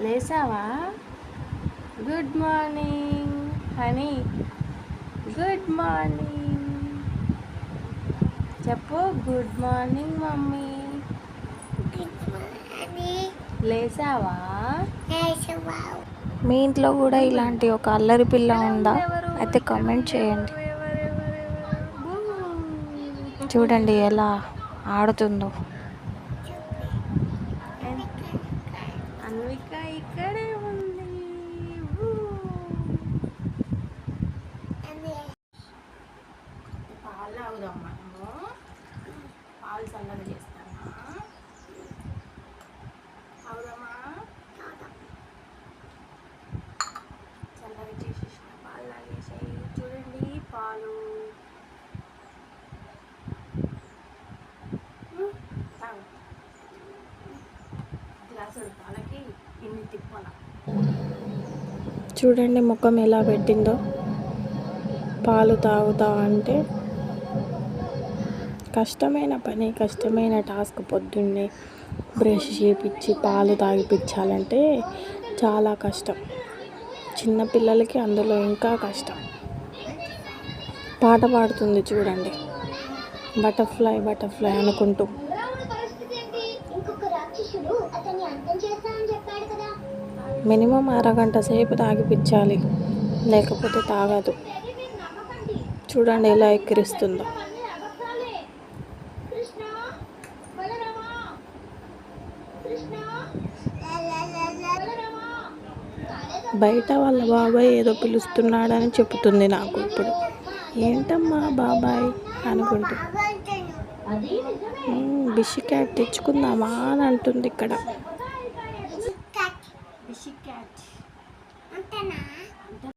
లేసావా? Good morning honey. Good morning చెప్పు. Good morning mummy. లేసావా? మీ ఇంట్లో కూడా ఇలాంటి ఒక అల్లరి పిల్ల ఉందా? అయితే కామెంట్ చేయండి. చూడండి ఎలా ఆడుతుందో. అన్విక ఇక్కడే ఉంది. పాలు తాగుదామా? పాలు చల్లగా చేస్తామా? తాగుదామా? చల్లగా చేసేసిన పాలు తాగేసాయి. చూడండి పాలు. తాగు. గ్లాసులు పాలకి ఇన్ని తిప్పాల. చూడండి ముఖం ఎలా పెట్టిందో. పాలు తాగుతా అంటే కష్టమైన పని, కష్టమైన టాస్క్. పొద్దున్నే బ్రష్ చేపించి పాలు తాగిపించాలంటే చాలా కష్టం. చిన్నపిల్లలకి అందులో ఇంకా కష్టం. పాట పాడుతుంది చూడండి, బటర్ఫ్లై బటర్ఫ్లై అనుకుంటూ. మినిమం అరగంట సేపు తాగిపించాలి, లేకపోతే తాగదు. చూడండి ఎలా ఎక్కిరిస్తుందో. బయట వాళ్ళ బాబాయ్ ఏదో పిలుస్తున్నాడని చెప్తుంది నాకు ఇప్పుడు. ఏంటమ్మా బాబాయ్ అనుకుంటూ. బిషిక్యాట్ తెచ్చుకుందామా అని అంటుంది ఇక్కడ. బిషిక్యాట్